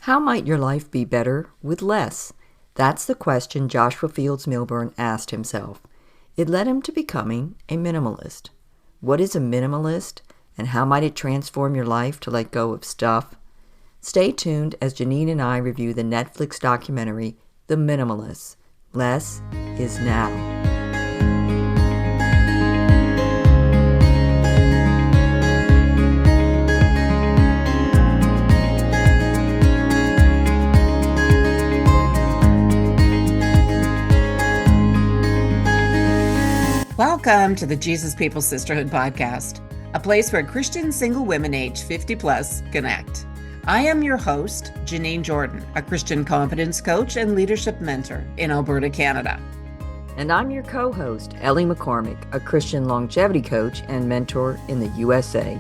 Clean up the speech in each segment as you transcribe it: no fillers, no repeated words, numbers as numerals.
How might your life be better with less? That's the question Joshua Fields Millburn asked himself. It led him to becoming a minimalist. What is a minimalist, and how might it transform your life to let go of stuff? Stay tuned as Janine and I review the Netflix documentary, The Minimalists. Less is now. Welcome to the Jesus People Sisterhood podcast, a place where Christian single women aged 50 plus connect. I am your host, Janine Jordan, a Christian confidence coach and leadership mentor in Alberta, Canada. And I'm your co-host, Ellie McCormick, a Christian longevity coach and mentor in the USA.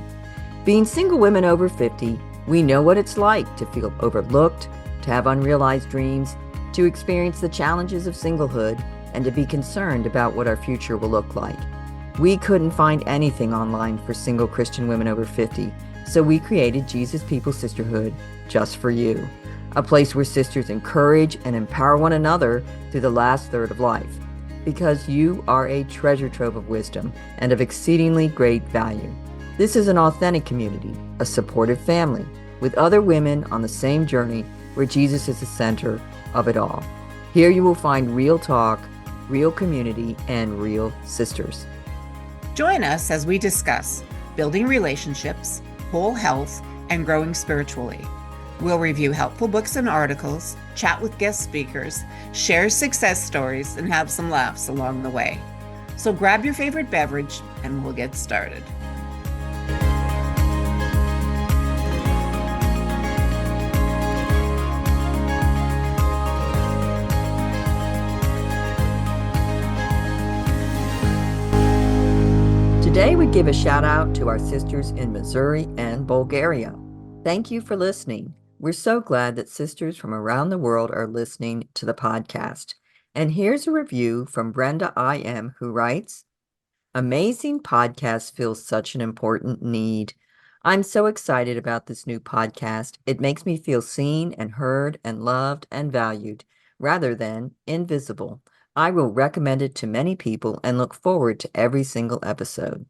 Being single women over 50, we know what it's like to feel overlooked, to have unrealized dreams, to experience the challenges of singlehood, and to be concerned about what our future will look like. We couldn't find anything online for single Christian women over 50, so we created Jesus People Sisterhood just for you, a place where sisters encourage and empower one another through the last third of life, because you are a treasure trove of wisdom and of exceedingly great value. This is an authentic community, a supportive family, with other women on the same journey where Jesus is the center of it all. Here you will find real talk, real community, and real sisters. Join us as we discuss building relationships, whole health, and growing spiritually. We'll review helpful books and articles, chat with guest speakers, share success stories, and have some laughs along the way. So grab your favorite beverage and we'll get started. Today we give a shout out to our sisters in Missouri and Bulgaria. Thank you for listening. We're so glad that sisters from around the world are listening to the podcast. And here's a review from Brenda I.M. who writes, "Amazing podcast fills such an important need. I'm so excited about this new podcast. It makes me feel seen and heard and loved and valued rather than invisible. I will recommend it to many people and look forward to every single episode."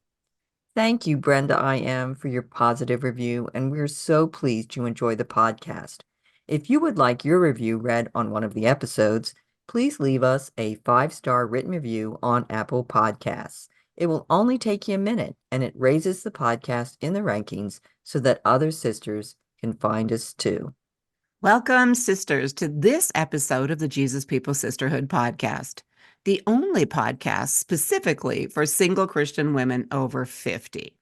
Thank you, Brenda I.M., for your positive review, and we're so pleased you enjoy the podcast. If you would like your review read on one of the episodes, please leave us a 5-star written review on Apple Podcasts. It will only take you a minute, and it raises the podcast in the rankings so that other sisters can find us too. Welcome, sisters, to this episode of the Jesus People Sisterhood podcast, the only podcast specifically for single Christian women over 50.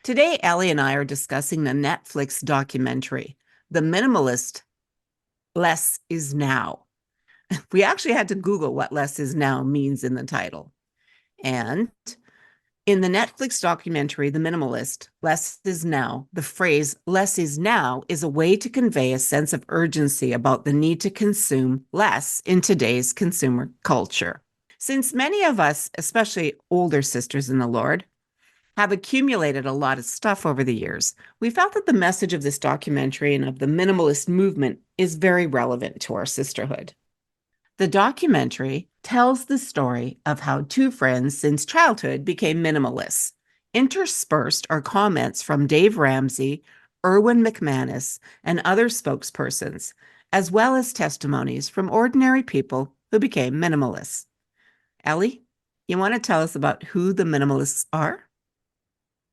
Today, Ellie and I are discussing the Netflix documentary, The Minimalist, Less is Now. We actually had to Google what less is now means in the title. And in the Netflix documentary, The Minimalist, Less is Now, the phrase less is now is a way to convey a sense of urgency about the need to consume less in today's consumer culture. Since many of us, especially older sisters in the Lord, have accumulated a lot of stuff over the years, we felt that the message of this documentary and of the minimalist movement is very relevant to our sisterhood. The documentary tells the story of how two friends since childhood became minimalists. Interspersed are comments from Dave Ramsey, Erwin McManus, and other spokespersons, as well as testimonies from ordinary people who became minimalists. Ellie, you want to tell us about who the minimalists are?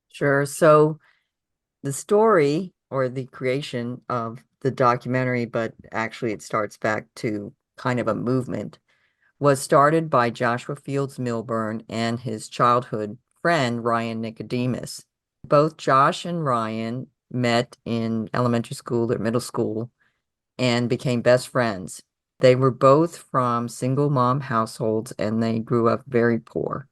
Sure. So the story or the creation of the documentary, but actually it starts back to kind of a movement, was started by Joshua Fields Millburn and his childhood friend, Ryan Nicodemus. Both Josh and Ryan met in elementary school or middle school and became best friends. They were both from single mom households and they grew up very poor.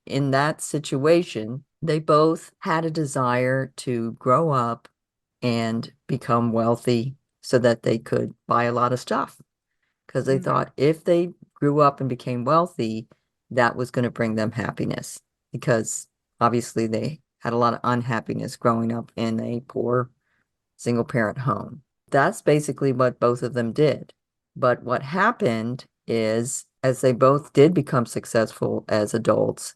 In that situation, they both had a desire to grow up and become wealthy so that they could buy a lot of stuff. Because they thought if they grew up and became wealthy, that was going to bring them happiness. Because obviously they had a lot of unhappiness growing up in a poor single parent home. that's basically what both of them did. But what happened is, as they both did become successful as adults,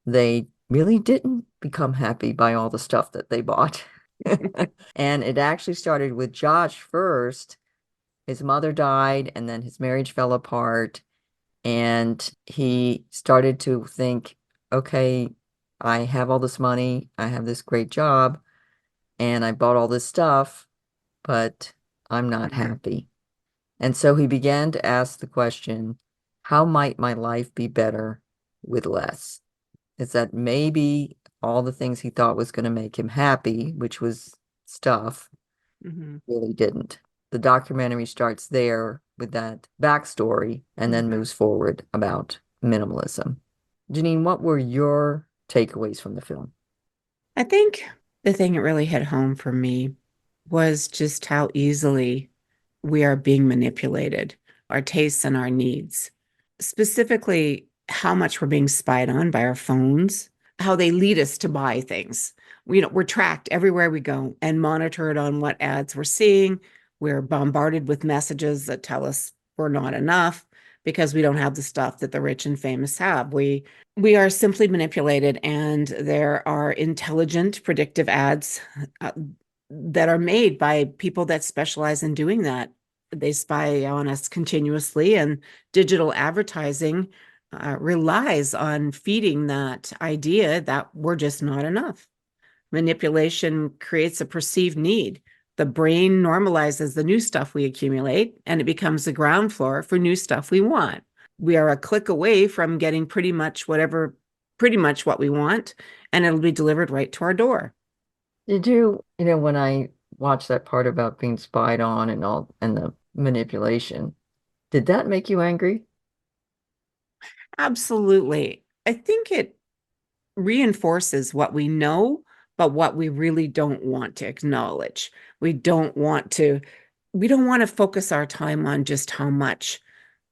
they really didn't become happy by all the stuff that they bought. And it actually started with Josh first. His mother died, and then his marriage fell apart. And he started to think, okay, I have all this money, I have this great job, and I bought all this stuff, but I'm not happy. And so he began to ask the question, how might my life be better with less? Is that maybe all the things he thought was going to make him happy, which was stuff, really didn't. The documentary starts there with that backstory and then moves forward about minimalism. Janine, what were your takeaways from the film? I think the thing that really hit home for me was just how easily we are being manipulated, our tastes and our needs, specifically how much we're being spied on by our phones, how they lead us to buy things. We're tracked everywhere we go and monitored on what ads we're seeing. We're bombarded with messages that tell us we're not enough because we don't have the stuff that the rich and famous have. We are simply manipulated, and there are intelligent, predictive ads uh, that are made by people that specialize in doing that. They spy on us continuously, and digital advertising relies on feeding that idea that we're just not enough. Manipulation creates a perceived need. The brain normalizes the new stuff we accumulate, and it becomes the ground floor for new stuff we want. We are a click away from getting pretty much what we want, and it'll be delivered right to our door. Did when I watched that part about being spied on and all and the manipulation, did that make you angry? Absolutely. I think it reinforces what we know, but what we really don't want to acknowledge. We don't want to we don't want to focus our time on just how much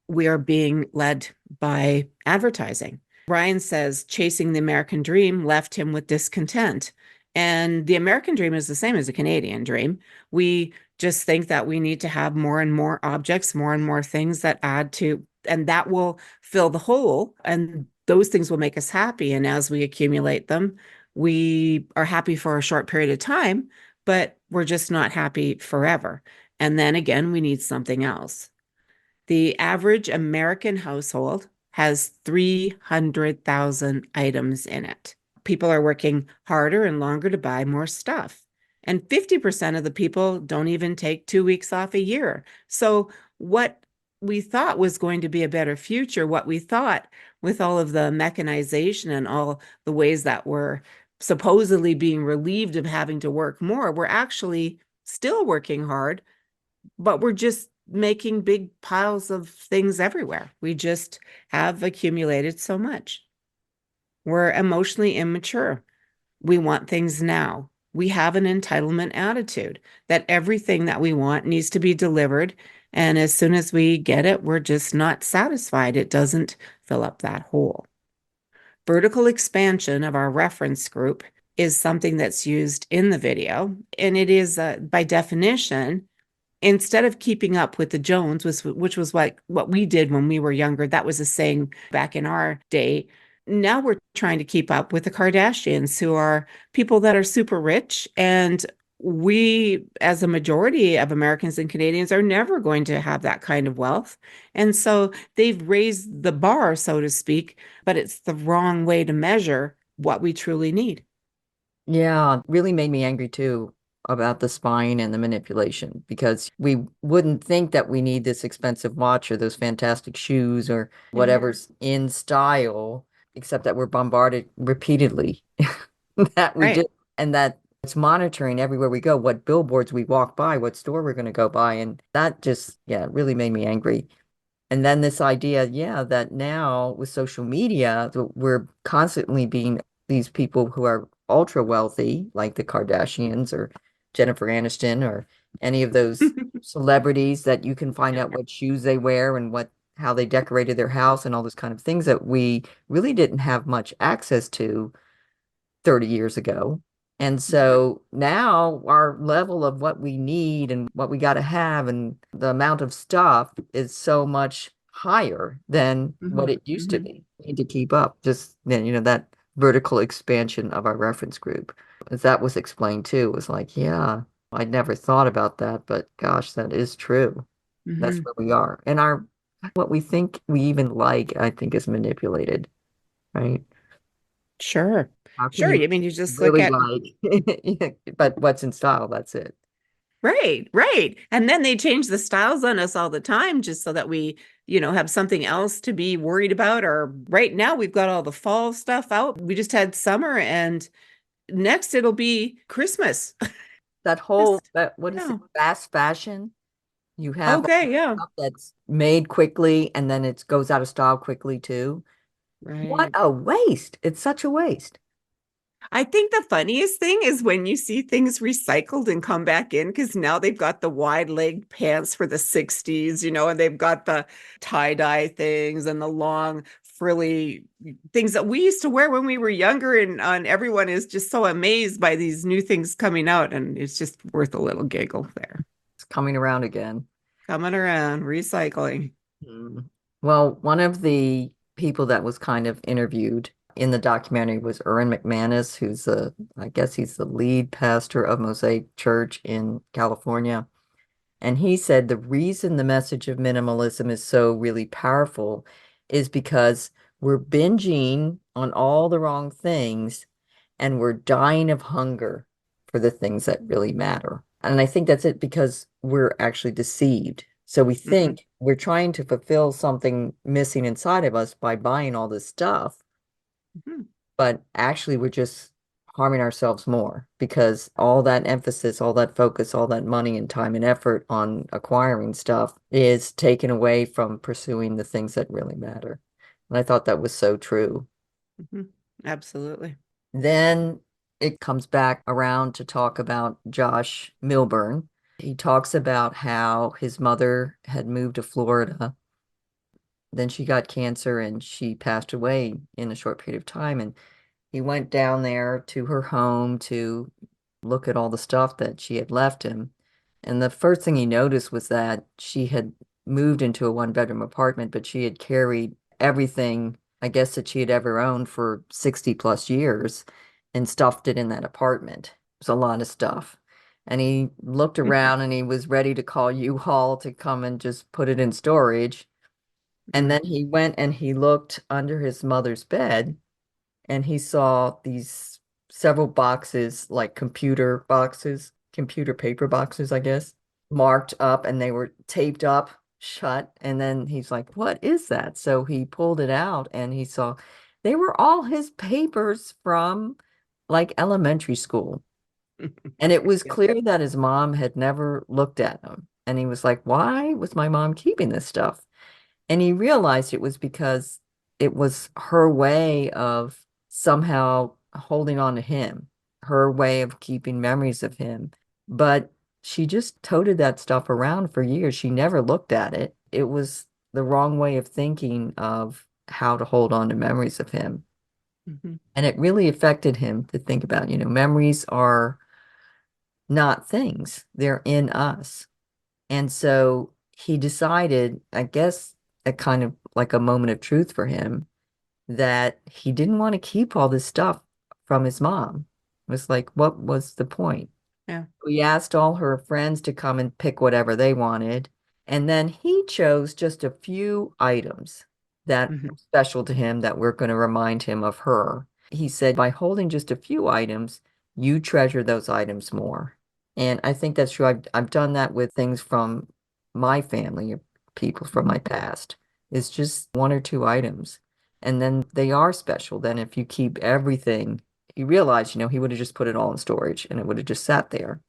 we are being led by advertising. Brian says chasing the American dream left him with discontent. And the American dream is the same as the Canadian dream. We just think that we need to have more and more objects, more and more things that add to, and that will fill the hole. And those things will make us happy. And as we accumulate them, we are happy for a short period of time, but we're just not happy forever. And then again, we need something else. The average American household has 300,000 items in it. People are working harder and longer to buy more stuff. And 50% of the people don't even take 2 weeks off a year. So, what we thought was going to be a better future, what we thought with all of the mechanization and all the ways that we're supposedly being relieved of having to work more, we're actually still working hard, but we're just making big piles of things everywhere. We just have accumulated so much. We're emotionally immature. We want things now. We have an entitlement attitude that everything that we want needs to be delivered. And as soon as we get it, we're just not satisfied. It doesn't fill up that hole. Vertical expansion of our reference group is something that's used in the video. And it is, by definition, instead of keeping up with the Jones, which was what we did when we were younger, that was a saying back in our day. Now we're trying to keep up with the Kardashians, who are people that are super rich. And we, as a majority of Americans and Canadians, are never going to have that kind of wealth. And so they've raised the bar, so to speak, but it's the wrong way to measure what we truly need. Yeah, really made me angry too about the spying and the manipulation because we wouldn't think that we need this expensive watch or those fantastic shoes or whatever's in style, except that we're bombarded repeatedly that we do, Right. and that it's monitoring everywhere we go, what billboards we walk by, what store we're going to go by. And that just, yeah, really made me angry. And then this idea, yeah, that now with social media, we're constantly being these people who are ultra wealthy, like the Kardashians or Jennifer Aniston or any of those celebrities that you can find out what shoes they wear and how they decorated their house and all those kind of things that we really didn't have much access to 30 years ago. And so now our level of what we need and what we got to have and the amount of stuff is so much higher than what Mm-hmm. it used to Mm-hmm. be. We need to keep up. Just then, that vertical expansion of our reference group. As that was explained too, it was like, yeah, I'd never thought about that, but gosh, that is true. That's Mm-hmm. where we are. And our what we think we even like, I think, is manipulated, right? Sure. How can Sure. you I mean, you just look really at, like, but what's in style, that's it. right, right. And then they change the styles on us all the time just so that we, have something else to be worried about. Or right now we've got all the fall stuff out. We just had summer and next it'll be Christmas. That whole, Just, what is it, yeah. fast fashion? You have all Okay, that yeah. stuff that's made quickly and then it goes out of style quickly too. What Right. a waste. It's such a waste. I think the funniest thing is when you see things recycled and come back in, because now they've got the wide leg pants for the 60s, and they've got the tie-dye things and the long frilly things that we used to wear when we were younger. And everyone is just so amazed by these new things coming out. And it's just worth a little giggle there. It's coming around again. Coming around, recycling. Mm. Well, one of the people that was kind of interviewed in the documentary was Erwin McManus, I guess he's the lead pastor of Mosaic Church in California. And he said the reason the message of minimalism is so really powerful is because we're binging on all the wrong things and we're dying of hunger for the things that really matter. And I think that's it because we're actually deceived. So we Mhm. think we're trying to fulfill something missing inside of us by buying all this stuff, Mhm. but actually we're just harming ourselves more because all that emphasis, all that focus, all that money and time and effort on acquiring stuff is taken away from pursuing the things that really matter. And I thought that was so true. Mhm. Absolutely. Then it comes back around to talk about Josh Millburn. He talks about how his mother had moved to Florida. Then she got cancer and she passed away in a short period of time. And he went down there to her home to look at all the stuff that she had left him. And the first thing he noticed was that she had moved into a one-bedroom apartment, but she had carried everything, I guess, that she had ever owned for 60 plus years and stuffed it in that apartment. It was a lot of stuff. And he looked around and he was ready to call U-Haul to come and just put it in storage. And Mhm. then he went and he looked under his mother's bed and he saw these several boxes, like computer boxes, computer paper boxes, I guess, marked up and they were taped up shut. And then he's like, what is that? So he pulled it out and he saw they were all his papers from like elementary school. And it was Yeah. clear that his mom had never looked at them. And he was like, why was my mom keeping this stuff? And he realized it was because it was her way of somehow holding on to him, her way of keeping memories of him. But she just toted that stuff around for years. She never looked at it. It was the wrong way of thinking of how to hold on to memories of him. Mhm. And it really affected him to think about, memories are not things, they're in us. And so he decided, I guess, a kind of like a moment of truth for him, that he didn't want to keep all this stuff from his mom. It was like, what was the point? Yeah. We asked all her friends to come and pick whatever they wanted. And then he chose just a few items that were Mhm. special to him that were going to remind him of her. He said, by holding just a few items, you treasure those items more. And I think that's true. I've done that with things from my family or people from my Mhm. past. It's just one or two items. And then they are special. Then if you keep everything, he realized, he would have just put it all in storage and it would have just sat there.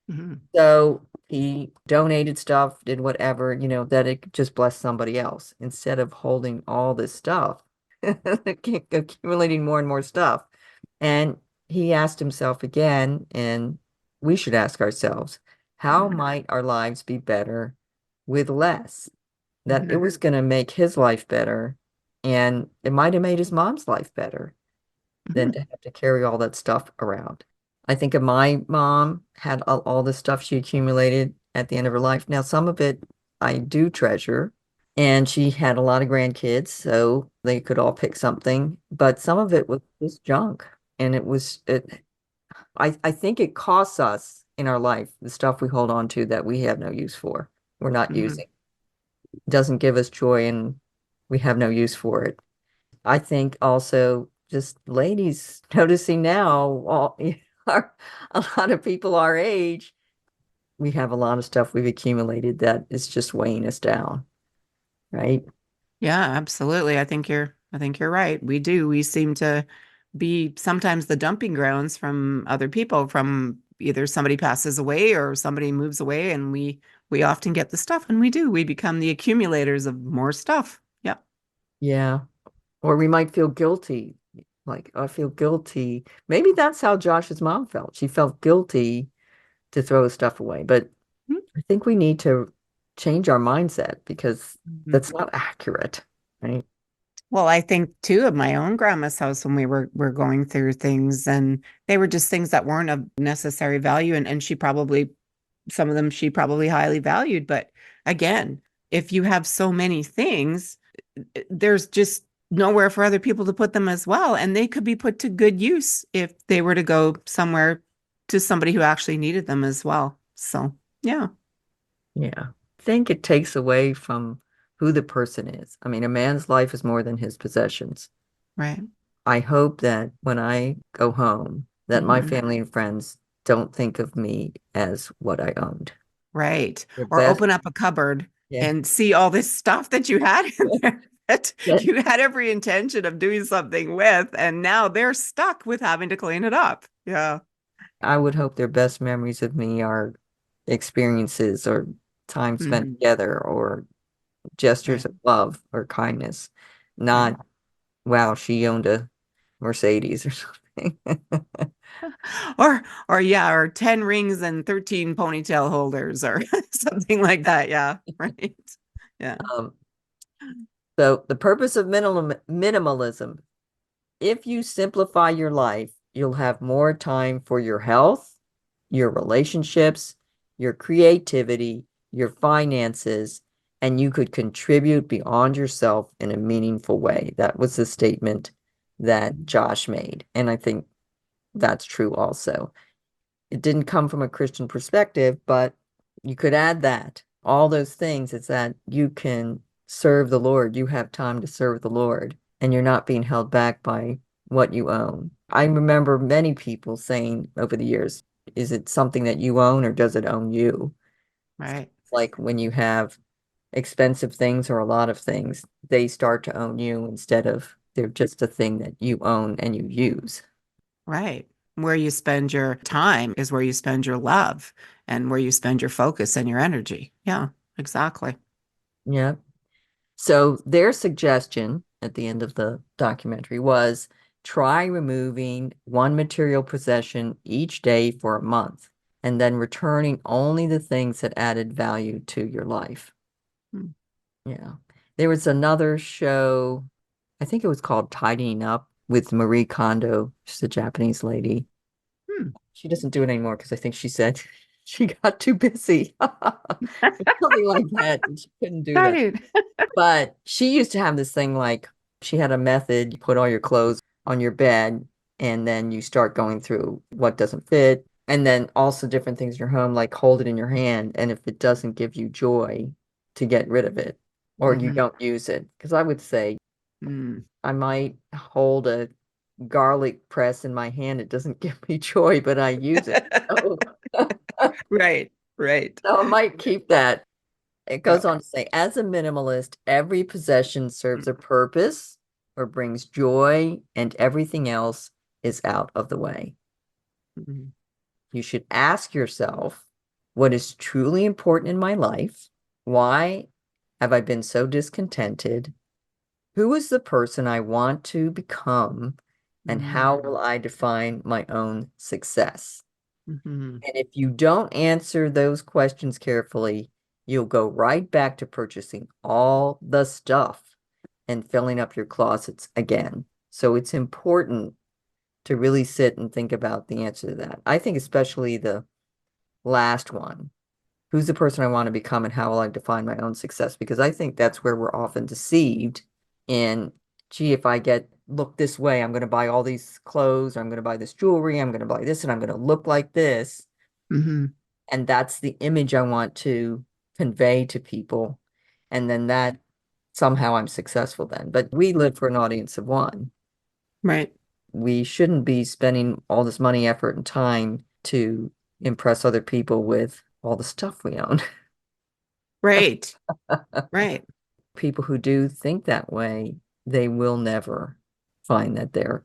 Mhm. So he donated stuff, did whatever, that it could just bless somebody else instead of holding all this stuff, accumulating more and more stuff. And he asked himself again, and we should ask ourselves, how might our lives be better with less? That it Mhm. was going to make his life better, and it might have made his mom's life better than Mhm. to have to carry all that stuff around. I think of my mom had all the stuff she accumulated at the end of her life. Now, some of it I do treasure, and she had a lot of grandkids, so they could all pick something, but some of it was just junk. And I think it costs us in our life, the stuff we hold on to that we have no use for, we're not Mhm. using. It doesn't give us joy and we have no use for it. I think also just ladies noticing now, all, our, a lot of people our age, we have a lot of stuff we've accumulated that is just weighing us down, right? Yeah, absolutely. I think you're right. We do. We seem to be sometimes the dumping grounds from other people, from either somebody passes away or somebody moves away, and we often get the stuff, and we do. We become the accumulators of more stuff. Yep. Yeah. Or we might feel guilty. Like, I feel guilty. Maybe that's how Josh's mom felt. She felt guilty to throw his stuff away. But I think we need to change our mindset because Mhm. that's not accurate, right? Well, I think too of my own grandma's house when we were going through things, and they were just things that weren't of necessary value, and she probably some of them she probably highly valued. But again, if you have so many things, there's just nowhere for other people to put them as well, and they could be put to good use if they were to go somewhere to somebody who actually needed them as well. So, yeah, Yeah. I think it takes away from who the person is. I mean, a man's life is more than his possessions. right. I hope that when I go home, that my Mhm. family and friends don't think of me as what I owned. Right. The Or best, open up a cupboard yeah. and see all this stuff that you had in there that That you had every intention of doing something with, and now they're stuck with having to clean it up. Yeah. I would hope their best memories of me are experiences or time spent Mhm. together or gestures Right. of love or kindness, Right. not, wow, she owned a Mercedes or something. Or yeah, or 10 rings and 13 ponytail holders or something like that. Yeah. Right. Yeah. Um, so the purpose of minimalism, if you simplify your life, you'll have more time for your health, your relationships, your creativity, your finances, and you could contribute beyond yourself in a meaningful way. That was the statement that Josh made. And I think that's true also. It didn't come from a Christian perspective, but you could add that. All those things is that you can serve the Lord. You have time to serve the Lord, and you're not being held back by what you own. I remember many people saying over the years, is it something that you own or does it own you? Right. It's like when you have expensive things or a lot of things, they start to own you instead of they're just a thing that you own and you use. Right. Where you spend your time is where you spend your love and where you spend your focus and your energy. Yeah, exactly. Yeah. So their suggestion at the end of the documentary was try removing one material possession each day for a month and then returning only the things that added value to your life. Hmm. Yeah. There was another show, I think it was called Tidying Up with Marie Kondo. She's a Japanese lady. Hmm. She doesn't do it anymore because I think she said she got too busy. Something like that. And she couldn't do Got that. it. But she used to have this thing like she had a method, you put all your clothes on your bed and then you start going through what doesn't fit. And then also different things in your home, like hold it in your hand. And if it doesn't give you joy, to get rid of it or you Hmm. don't use it. Because I would say Mm. I might hold a garlic press in my hand. It doesn't give me joy, but I use it. So, Right, right. so I might keep that. It Yeah. goes on to say, as a minimalist, every possession serves a purpose or brings joy, and everything else is out of the way. Mhm. You should ask yourself, what is truly important in my life? Why have I been so discontented? Who is the person I want to become? And Mhm. how will I define my own success? Mhm. And if you don't answer those questions carefully, you'll go right back to purchasing all the stuff and filling up your closets again. So it's important to really sit and think about the answer to that. I think especially the last one. Who's the person I want to become and how will I define my own success? Because I think that's where we're often deceived in, gee, if I look this way, I'm going to buy all these clothes, I'm going to buy this jewelry, I'm going to buy this, and I'm going to look like this. Mm-hmm. And that's the image I want to convey to people. And then that somehow I'm successful then. But we live for an audience of one. Right. We shouldn't be spending all this money, effort, and time to impress other people with all the stuff we own. Right. Right. People who do think that way, they will never find that they're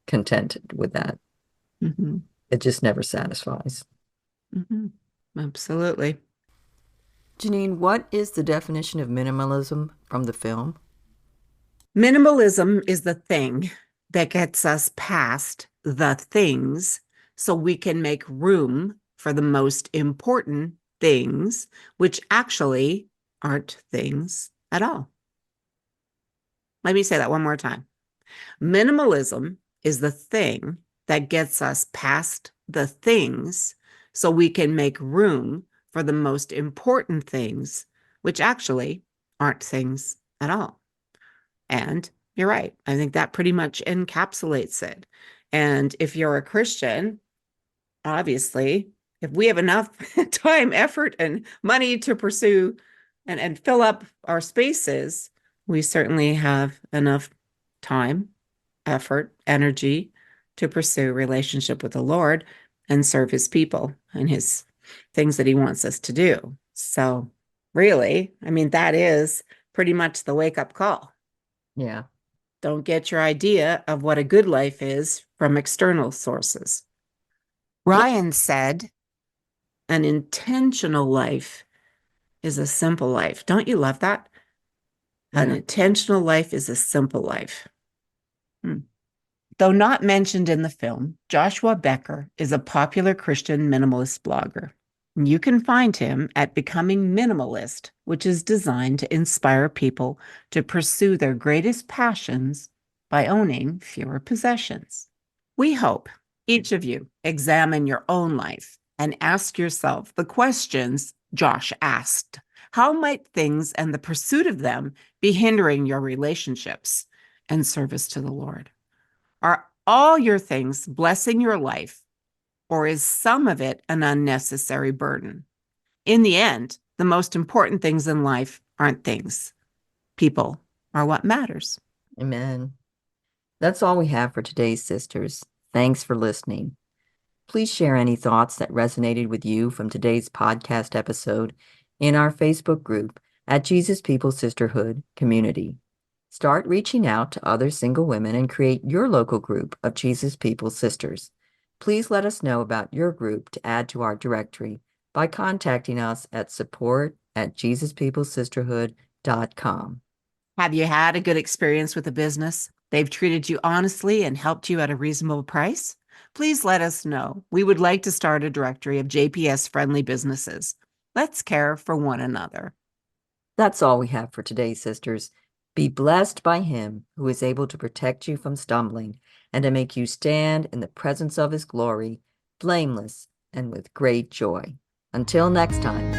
contented with that. Mm-hmm. It just never satisfies. Mm-hmm. Absolutely. Janine, what is the definition of minimalism from the film? Minimalism is the thing that gets us past the things so we can make room for the most important things, which actually aren't things at all. Let me say that one more time. Minimalism is the thing that gets us past the things so we can make room for the most important things, which actually aren't things at all. And you're right. I think that pretty much encapsulates it. And if you're a Christian, obviously, if we have enough time, effort, and money to pursue and fill up our spaces, we certainly have enough time, effort, energy to pursue relationship with the Lord and serve his people and his things that he wants us to do. So really, I mean, that is pretty much the wake-up call. Yeah. Don't get your idea of what a good life is from external sources. Ryan said, an intentional life is a simple life. Don't you love that? Yeah. An intentional life is a simple life. Though not mentioned in the film, Joshua Becker is a popular Christian minimalist blogger. You can find him at Becoming Minimalist, which is designed to inspire people to pursue their greatest passions by owning fewer possessions. We hope each of you examine your own life and ask yourself the questions Josh asked. How might things and the pursuit of them be hindering your relationships and service to the Lord? Are all your things blessing your life, or is some of it an unnecessary burden? In the end, the most important things in life aren't things. People are what matters. Amen. That's all we have for today, sisters. Thanks for listening. Please share any thoughts that resonated with you from today's podcast episode in our Facebook group at Jesus People Sisterhood Community. Start reaching out to other single women and create your local group of Jesus People Sisters. Please let us know about your group to add to our directory by contacting us at support@JesusPeopleSisterhood.com. Have you had a good experience with a business? They've treated you honestly and helped you at a reasonable price? Please let us know. We would like to start a directory of JPS-friendly businesses. Let's care for one another. That's all we have for today, sisters. Be blessed by him who is able to protect you from stumbling and to make you stand in the presence of his glory, blameless and with great joy. Until next time.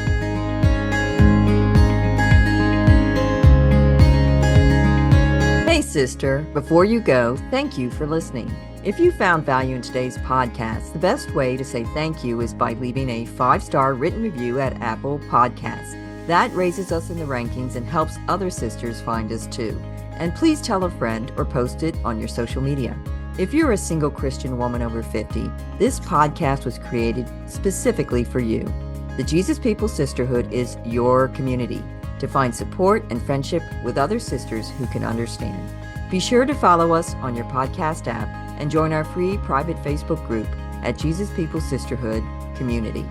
Hey, sister, before you go, thank you for listening. If you found value in today's podcast, the best way to say thank you is by leaving a 5-star written review at Apple Podcasts. That raises us in the rankings and helps other sisters find us too. And please tell a friend or post it on your social media. If you're a single Christian woman over 50, this podcast was created specifically for you. The Jesus People Sisterhood is your community to find support and friendship with other sisters who can understand. Be sure to follow us on your podcast app and join our free private Facebook group at Jesus People Sisterhood Community.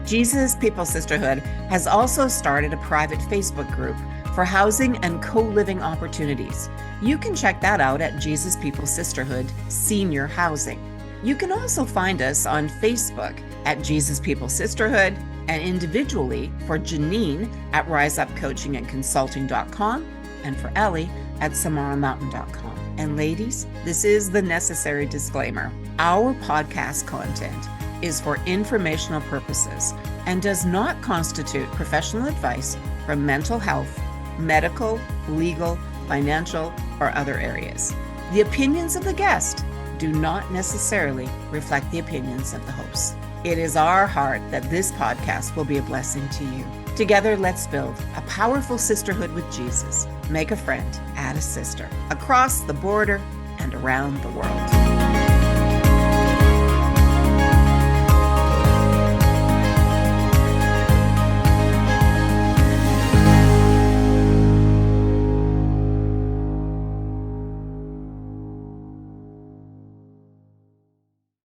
Jesus People Sisterhood has also started a private Facebook group for housing and co-living opportunities. You can check that out at Jesus People Sisterhood Senior Housing. You can also find us on Facebook at Jesus People Sisterhood and individually for Janine at riseupcoachingandconsulting.com and for Ellie at samaramountain.com. And ladies, this is the necessary disclaimer. Our podcast content is for informational purposes and does not constitute professional advice for mental health, medical, legal, financial, or other areas. The opinions of the guest do not necessarily reflect the opinions of the hosts. It is our heart that this podcast will be a blessing to you. Together, let's build a powerful sisterhood with Jesus. Make a friend, add a sister, across the border and around the world.